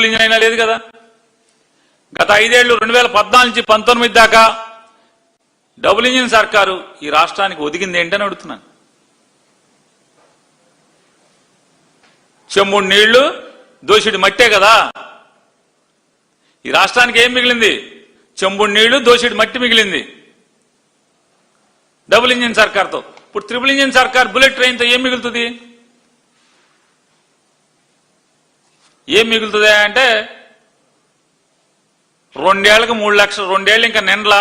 Double engine అయినా లేదు కదా. గత 5 ఏళ్లు 2014 నుంచి 19 దాకా డబుల్ ఇంజిన్ సర్కారు ఈ రాష్ట్రానికి ఒదిగింది ఏంటని అడుగుతున్నాను. చెంబుడు నీళ్లు దోషుడి మట్టే కదా. ఈ రాష్ట్రానికి ఏం మిగిలింది? చెంబుడు నీళ్లు దోషుడి మట్టి మిగిలింది డబుల్ ఇంజిన్ సర్కార్తో. ఇప్పుడు ట్రిపుల్ ఇంజిన్ సర్కార్ బుల్లెట్ ట్రైన్తో ఏం మిగులుతుంది? ఏం మిగులుతుంది అంటే 2 ఏళ్లకు 3 లక్షలు, 2 ఏళ్ళు ఇంకా నిండ్లా.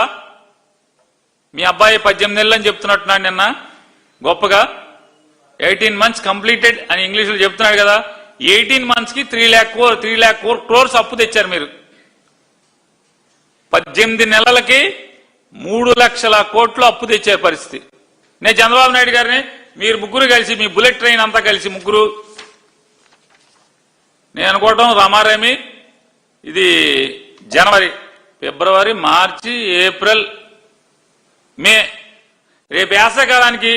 మీ అబ్బాయి 18 నెలలు అని చెప్తున్నట్టున్నాడు నిన్న గొప్పగా. 18 months కంప్లీటెడ్ అని ఇంగ్లీష్లో చెప్తున్నాడు కదా. 18 months కి 3 lakh crores అప్పు తెచ్చారు మీరు. 18 నెలలకి 3 లక్షల కోట్లు అప్పు తెచ్చే పరిస్థితి. నేను చంద్రబాబు నాయుడు గారిని మీరు ముగ్గురు కలిసి, మీ బుల్లెట్ ట్రైన్ అంతా కలిసి ముగ్గురు, నేను అనుకోవటం రామారామి ఇది జనవరి, ఫిబ్రవరి, మార్చి, ఏప్రిల్, మే, రేపు వేసవికాలానికి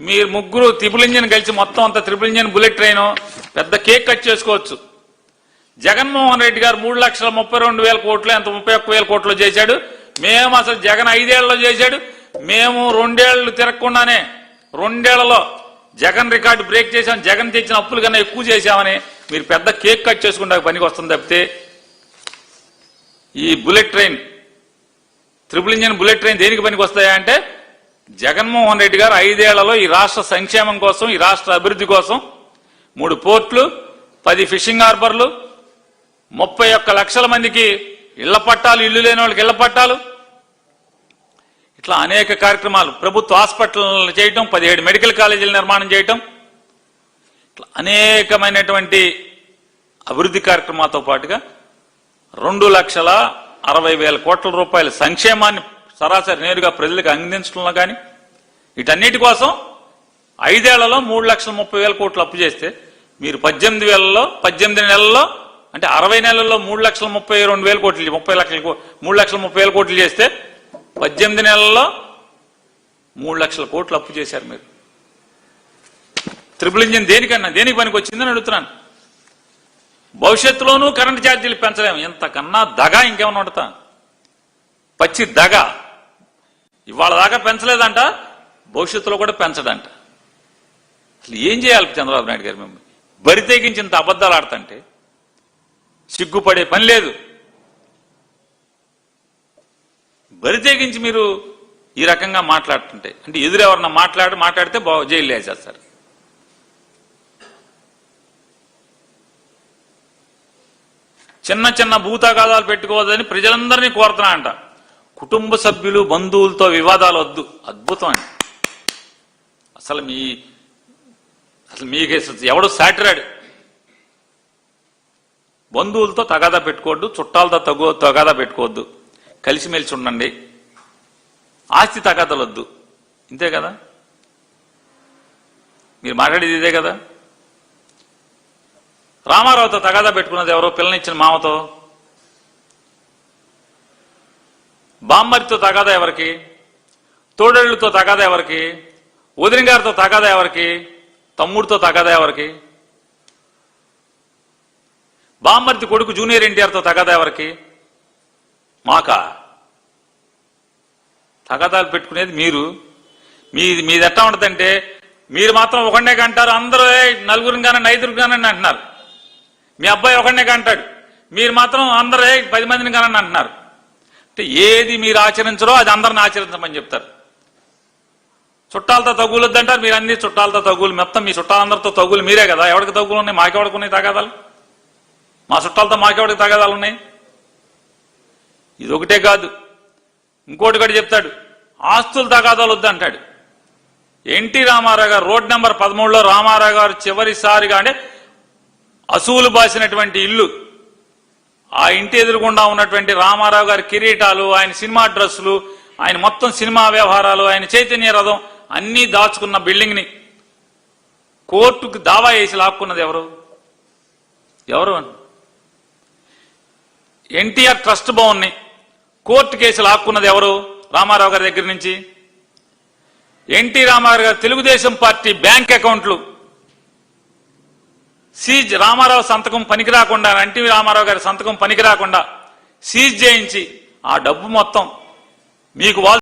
మీరు ముగ్గురు ట్రిపుల్ ఇంజిన్ కలిసి మొత్తం అంతా ట్రిపుల్ ఇంజిన్ బుల్లెట్ ట్రైన్ పెద్ద కేక్ కట్ చేసుకోవచ్చు. జగన్మోహన్ రెడ్డి గారు 3,32,000 కోట్లు, ఎంత 31,000 కోట్లు చేశాడు. మేము అసలు జగన్ 5 ఏళ్లలో చేశాడు. మేము 2 ఏళ్లు తిరగకుండానే 2 ఏళ్లలో జగన్ రికార్డు బ్రేక్ చేశాం. జగన్ తెచ్చిన అప్పులు కన్నా ఎక్కువ చేశామని మీరు పెద్ద కేక్ కట్ చేసుకుంటే పనికి వస్తుంది తప్పితే ఈ bullet train, triple engine bullet train దేనికి పనికి వస్తాయా అంటే జగన్మోహన్ రెడ్డి గారు 5 ఏళ్లలో ఈ రాష్ట్ర సంక్షేమం కోసం, ఈ రాష్ట్ర అభివృద్ధి కోసం 3 పోర్టులు, 10 ఫిషింగ్ హార్బర్లు, 31 లక్షల మందికి ఇళ్ల పట్టాలు, ఇల్లు లేని వాళ్ళకి ఇళ్ల పట్టాలు, ఇట్లా అనేక కార్యక్రమాలు, ప్రభుత్వ హాస్పిటల్ చేయటం, 17 మెడికల్ కాలేజీల నిర్మాణం చేయటం, ఇట్లా అనేకమైనటువంటి అభివృద్ధి కార్యక్రమాలతో పాటుగా 2,60,000 కోట్ల రూపాయల సంక్షేమాన్ని సరాసరి నేరుగా ప్రజలకు అందించడంలో కానీ, వీటన్నిటి కోసం 5 ఏళ్లలో 3,30,000 కోట్లు అప్పు చేస్తే మీరు 18 నెలల్లో అంటే 60 నెలల్లో 3,32,000 కోట్లు, 3,30,000 కోట్లు చేస్తే 18 నెలల్లో 3 లక్షల కోట్లు అప్పు చేశారు మీరు. ట్రిపుల్ ఇంజిన్ దేనికి పనికి వచ్చిందని అడుగుతున్నాను. భవిష్యత్తులోనూ కరెంటు ఛార్జీలు పెంచలేము. ఇంతకన్నా దగా ఇంకేమన్నా ఉండతా? పచ్చి దగా. ఇవాళ దాకా పెంచలేదంట, భవిష్యత్తులో కూడా పెంచడంట. అసలు ఏం చేయాలి చంద్రబాబు నాయుడు గారు? మేము బరి తెగించి ఇంత అబద్ధాలు ఆడుతుంటే సిగ్గుపడే పని లేదు. బరి తెగించి మీరు ఈ రకంగా మాట్లాడుతుంటే అంటే ఎదురెవరన్నా మాట్లాడితే జైలు వేసేస్తారు. చిన్న చిన్న భూతగాదాలు పెట్టుకోవద్దని ప్రజలందరినీ కోరుతున్నా అంట. కుటుంబ సభ్యులు, బంధువులతో వివాదాలు వద్దు. అద్భుతం అండి. అసలు మీకు ఎవడు సాటిరాడు. బంధువులతో తగాదా పెట్టుకోవద్దు, చుట్టాలతో తగాదా పెట్టుకోవద్దు, కలిసిమెలిసి ఉండండి, ఆస్తి తగాదాలు వద్దు. ఇంతే కదా మీరు మాట్లాడేది? ఇదే కదా. రామారావుతో తగాదా పెట్టుకున్నది ఎవరో? పిల్లనిచ్చిన మామతో. బామ్మరితో తగాదా ఎవరికి? తోడేళ్లతో తగాదా ఎవరికి? వదిన గారితో తగాదా ఎవరికి? తమ్ముడితో తగాదా ఎవరికి? బామ్మర్తి కొడుకు జూనియర్ ఎన్టీఆర్తో తగాదా ఎవరికి? మాకా? తగాదాలు పెట్టుకునేది మీరు. మీది ఎట్లా ఉంటుందంటే మీరు మాత్రం ఒకనే కంటారు, అందరూ నలుగురిని కానీ 5 కానీ అంటున్నారు. మీ అబ్బాయి ఒకనే కంటాడు, మీరు మాత్రం అందరూ 10 మందిని కానీ అంటున్నారు. అంటే ఏది మీరు ఆచరించరో అది అందరిని ఆచరించమని చెప్తారు. చుట్టాలతో తగులొద్దు అంటారు, మీరు అన్ని చుట్టాలతో తగులు, మొత్తం మీ చుట్టాలందరితో తగులు మీరే కదా. ఎవరికి తగులు ఉన్నాయి? మాకెవడికి ఉన్నాయి తగాదాలు? మా చుట్టాలతో మాకెవడికి తగాదాలు ఉన్నాయి? ఇది ఒకటే కాదు, ఇంకోటి కూడా చెప్తాడు, ఆస్తులు తగాదాలు వద్దు అంటాడు. ఎన్టీ రామారావు గారు రోడ్ నెంబర్ 13లో రామారావు గారు చివరిసారిగా అంటే అసూలు బాసినటువంటి ఇల్లు, ఆ ఇంటి ఎదురుగుండా ఉన్నటువంటి రామారావు గారి కిరీటాలు, ఆయన సినిమా డ్రెస్సులు, ఆయన మొత్తం సినిమా వ్యవహారాలు, ఆయన చైతన్య రథం అన్నీ దాచుకున్న బిల్డింగ్ ని కోర్టుకు దావా వేసి లాక్కున్నది ఎవరు? ఎన్టీఆర్ ట్రస్ట్ భవన్ ని కోర్టు కేసు లాక్కున్నది ఎవరు? రామారావు గారి దగ్గర నుంచి. ఎన్టీ రామారావు గారు తెలుగుదేశం పార్టీ బ్యాంక్ అకౌంట్లు సీజ్ రామారావు సంతకం పనికి రాకుండా, ఎన్టీ రామారావు గారి సంతకం పనికి రాకుండా సీజ్ చేయించి ఆ డబ్బు మొత్తం మీకు